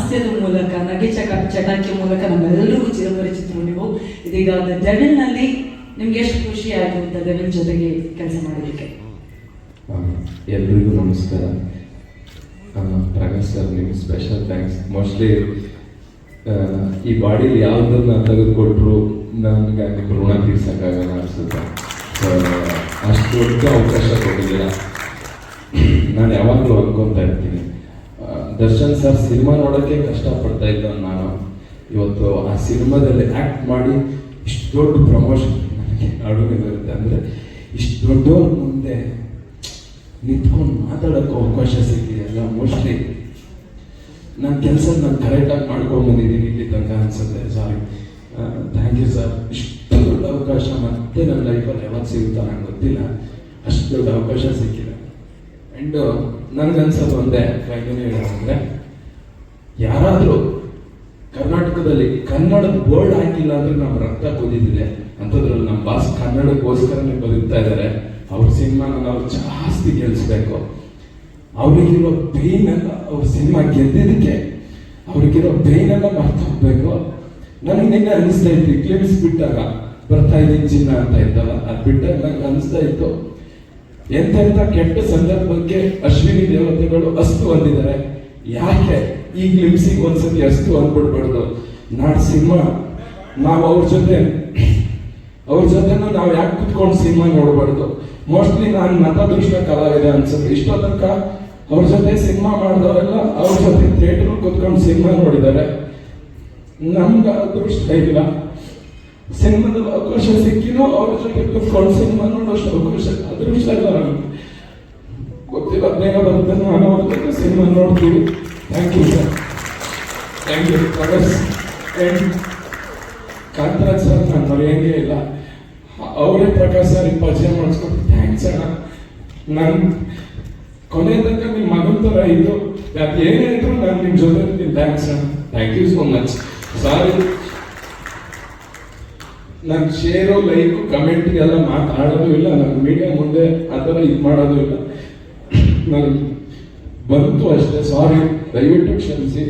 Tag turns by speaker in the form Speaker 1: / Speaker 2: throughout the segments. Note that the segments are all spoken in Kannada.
Speaker 1: ಹಾಸ್ಯದ ಮೂಲಕ ನಗೆ ಚಟಾಕಿ ಮೂಲಕ ನಮ್ಮೆಲ್ಲರಿಗೂ ಚಿರಪರಿಚಿತರು ನೀವು. ಇದೀಗ ಡೆವಿಲ್ನಲ್ಲಿ ನಿಮ್ಗೆ ಎಷ್ಟು ಖುಷಿ ಆಯಿತು ಅಂತ ಡೆವಿಲ್ ಜೊತೆಗೆ ಕೆಲಸ ಮಾಡೋದಕ್ಕೆ?
Speaker 2: ಎಲ್ರಿಗೂ ನಮಸ್ಕಾರ. ಪ್ರಕಾಶ್ ಸರ್, ನಿಮ್ಗೆ ಸ್ಪೆಷಲ್ ಥ್ಯಾಂಕ್ಸ್. ಮೋಸ್ಟ್ಲಿ ಈ ಬಾಡಿಲಿ ಯಾವುದನ್ನ ತೆಗೆದುಕೊಟ್ರು ನನಗೆ ನಿಮ್ಮ ಋಣ ತೀರ್ಸೋಕ್ಕಾಗಲ್ಲ ಅನಿಸುತ್ತೆ. ಸೊ ಅಷ್ಟು ದೊಡ್ಡ ಅವಕಾಶ ಕೊಟ್ಟಿದ್ದೀರ. ನಾನು ಯಾವಾಗಲೂ ಅನ್ಕೊತಾ ಇರ್ತೀನಿ, ದರ್ಶನ್ ಸರ್ ಸಿನಿಮಾ ನೋಡೋಕ್ಕೆ ಕಷ್ಟಪಡ್ತಾ ಇದ್ದ ನಾನು ಇವತ್ತು ಆ ಸಿನಿಮಾದಲ್ಲಿ ಆ್ಯಕ್ಟ್ ಮಾಡಿ ಇಷ್ಟು ದೊಡ್ಡ ಪ್ರಮೋಷನ್ ನನಗೆ ಅಡುಗೆ ಬರುತ್ತೆ. ಅಂದರೆ ಇಷ್ಟು ದೊಡ್ಡವ್ರ ಮುಂದೆ ನಿಂತ್ಕೊಂಡು ಮಾತಾಡೋಕ್ಕೆ ಅವಕಾಶ ಸಿಕ್ಕಿದೆಯಲ್ಲ, ಮೋಸ್ಟ್ಲಿ ನನ್ನ ಕೆಲಸ ನಾನು ಕರೆಕ್ಟಾಗಿ ಮಾಡ್ಕೊಂಡ್ಬಂದಿದ್ದೀನಿ ಇಲ್ಲಿ ತನಕ ಅನಿಸುತ್ತೆ. ಸಾರಿ, ಥ್ಯಾಂಕ್ ಯು ಸರ್. ಇಷ್ಟು ದೊಡ್ಡ ಅವಕಾಶ ಮತ್ತೆ ನನ್ನ ಲೈಫಲ್ಲಿ ಯಾವಾಗ ಸಿಗುತ್ತಾ ನಂಗೆ ಗೊತ್ತಿಲ್ಲ. ಅಷ್ಟು ದೊಡ್ಡ ಅವಕಾಶ ಸಿಕ್ಕಿದೆ. ಆ್ಯಂಡ್ ನನಗನ್ಸೋದು ಒಂದೇ ಫೈನಲಿ ಹೇಳೋದಂದರೆ, ಯಾರಾದರೂ ಕರ್ನಾಟಕದಲ್ಲಿ ಕನ್ನಡದ ಬೋರ್ಡ್ ಹಾಕಿಲ್ಲ ಅಂದರೆ ನಮ್ಮ ರಕ್ತ ಕುದಿದಿದೆ. ಅಂಥದ್ರಲ್ಲಿ ನಮ್ಮ ಬಾಸ್ ಕನ್ನಡಕ್ಕೋಸ್ಕರನೇ ಬದುಕ್ತಾ ಇದ್ದಾರೆ. ಅವ್ರ ಸಿನಿಮಾನ ನಾವು ಜಾಸ್ತಿ ಗೆಲ್ಲಿಸ್ಬೇಕು. ಅವ್ರಿಗಿರೋ ಪೇಯ್ನೆಲ್ಲ, ಅವ್ರ ಸಿನಿಮಾ ಗೆದ್ದಿದ್ದಕ್ಕೆ ಅವ್ರಿಗಿರೋ ಪೇಯ್ನೆಲ್ಲ ಮರ್ತು ಹೋಗ್ಬೇಕು. ನನಗೆ ನಿನ್ನೆ ಅನಿಸ್ತಾ ಇತ್ತು, ಕ್ಲಿಪ್ಸ್ ಬಿಟ್ಟಾಗ ಬರ್ತಾ ಇದ್ದೀನಿ ಚಿನ್ನ ಅಂತ ಇತ್ತಲ್ಲ, ಅದು ಬಿಟ್ಟಾಗ ನಂಗೆ ಅನಿಸ್ತಾ ಇತ್ತು, ಎಂತೆಂಥ ಕೆಟ್ಟ ಸಂದರ್ಭಕ್ಕೆ ಅಶ್ವಿನಿ ದೇವತೆಗಳು ಅಸ್ತು ಅಂದಿದ್ದಾರೆ. ಯಾಕೆ ಈ ಕ್ಲಿಪ್ಸಿಗೆ ಒಂದ್ಸತಿ ಅಸ್ತು ಅಂದ್ಬಿಡ್ಬಾರ್ದು? ನಾಡು ಸಿನಿಮಾ ನಾವು ಅವ್ರ ಜೊತೆನೂ ನಾವು ಯಾಕೆ ಕುತ್ಕೊಂಡು ಸಿನಿಮಾ ನೋಡ್ಬಾರ್ದು? ಮೋಸ್ಟ್ಲಿ ನಾನು ನತದೃಷ್ಟ ಕಲಾವಿದ ಅನ್ಸುತ್ತೆ. ಇಷ್ಟೋ ತನಕ ಅವ್ರ ಜೊತೆ ಸಿನಿಮಾ ಮಾಡಿದವರೆಲ್ಲ ಅವ್ರ ಜೊತೆ ಥಿಯೇಟರ್ ಕುತ್ಕೊಂಡು ಸಿನಿಮಾ ನೋಡಿದ್ದಾರೆ. ನಮ್ಗೆ ಅದೃಷ್ಟ ಇಲ್ಲ. ಸಿನಿಮಾದಲ್ಲಿ ಅವಕಾಶ ಸಿಕ್ಕಿನೂ ಅವ್ರ ಜೊತೆ ಕುತ್ಕೊಂಡು ಸಿನಿಮಾ ನೋಡೋಷ್ಟು ಅವಕಾಶ ಅದೃಷ್ಟ ಇಲ್ಲ. ನಮ್ಗೆ ಗೊತ್ತಿಲ್ಲ, ಬೇಗ ಬರುತ್ತೆ, ನಾನು ಅವ್ರ ಜೊತೆ ಸಿನಿಮಾ ನೋಡ್ತೀವಿ. Thank you sir, thank you Prakash. And Kantharaj sir ನಾನು ಮರೆಯಂಗೆ ಇಲ್ಲ. ಅವರೇ ಪ್ರಕಾಶ್ ಸರ್ ಪರಿಚಯ ಮಾಡಿಸ್ಕೊಟ್ಟು ಥ್ಯಾಂಕ್ಸ್ ಅಣ್ಣ. ನಾನು ಕೊನೆ ತನಕ ನಿಮ್ಮ ಮಗನ ಥರ ಇದ್ದು ಅದು ಏನೇ ಇದ್ರು ನಾನು ನಿಮ್ಮ ಜೊತೆ ಇರ್ತೀನಿ. ಥ್ಯಾಂಕ್ಸ್ ಅಣ್ಣ, ಥ್ಯಾಂಕ್ ಯು ಸೋ ಮಚ್. ಸಾರಿ, ನಾನು ಶೇರು ಲೈಕು ಕಮೆಂಟ್ಗೆಲ್ಲ ಮಾತಾಡೋದು ಇಲ್ಲ. ನಾನು ಮೀಡಿಯಾ ಮುಂದೆ ಆ ಥರ ಇದು ಮಾಡೋದು ಇಲ್ಲ. ನಾನು ಬಂತು ಅಷ್ಟೇ. ಸಾರಿ, ದಯವಿಟ್ಟು ಕ್ಷಮಿಸಿ.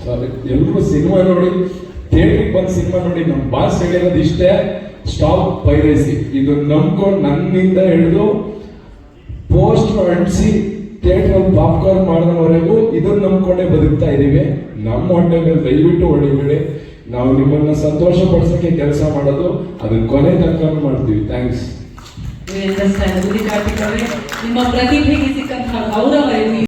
Speaker 2: ಸಾರಿ. ಎಲ್ಲರೂ ಸಿನಿಮಾ ನೋಡಿ, ಥಿಯೇಟ್ರಿಗೆ ಬಂದು ಸಿನಿಮಾ ನೋಡಿ. ನಮ್ಮ ಬಾಸ್ ಹೇಳಿರೋದು ಇಷ್ಟೇ, ಸ್ಟಾಪ್ ಪೈರೇಸಿ. ಇದು ನಂಬ್ಕೊಂಡು ನನ್ನಿಂದ ಹಿಡಿದು ಪೋಸ್ಟ್ ಅಂಟಿಸಿ ಥಿಯೇಟ್ರಲ್ಲಿ ಪಾಪ್ಕಾರ್ನ್ ಮಾಡೋವರೆಗೂ ಇದನ್ನ ನಂಬ್ಕೊಂಡೇ ಬದುಕ್ತಾ ಇದ್ದೀವಿ. ನಮ್ಮ ಹೊಟ್ಟೆ ಮೇಲೆ ದಯವಿಟ್ಟು ಹೊಡಿಬೇಡಿ. ನಾವು ನಿಮ್ಮನ್ನ ಸಂತೋಷ ಪಡಿಸೋಕೆ ಕೆಲಸ ಮಾಡೋದು, ಅದನ್ನ ಕೊನೆ ತನಕ ಮಾಡ್ತೀವಿ. ಥ್ಯಾಂಕ್ಸ್.
Speaker 1: ನಿಮ್ಮ ಪ್ರತಿಭೆಗೆ ಸಿಕ್ಕಂತಹ ಗೌರವ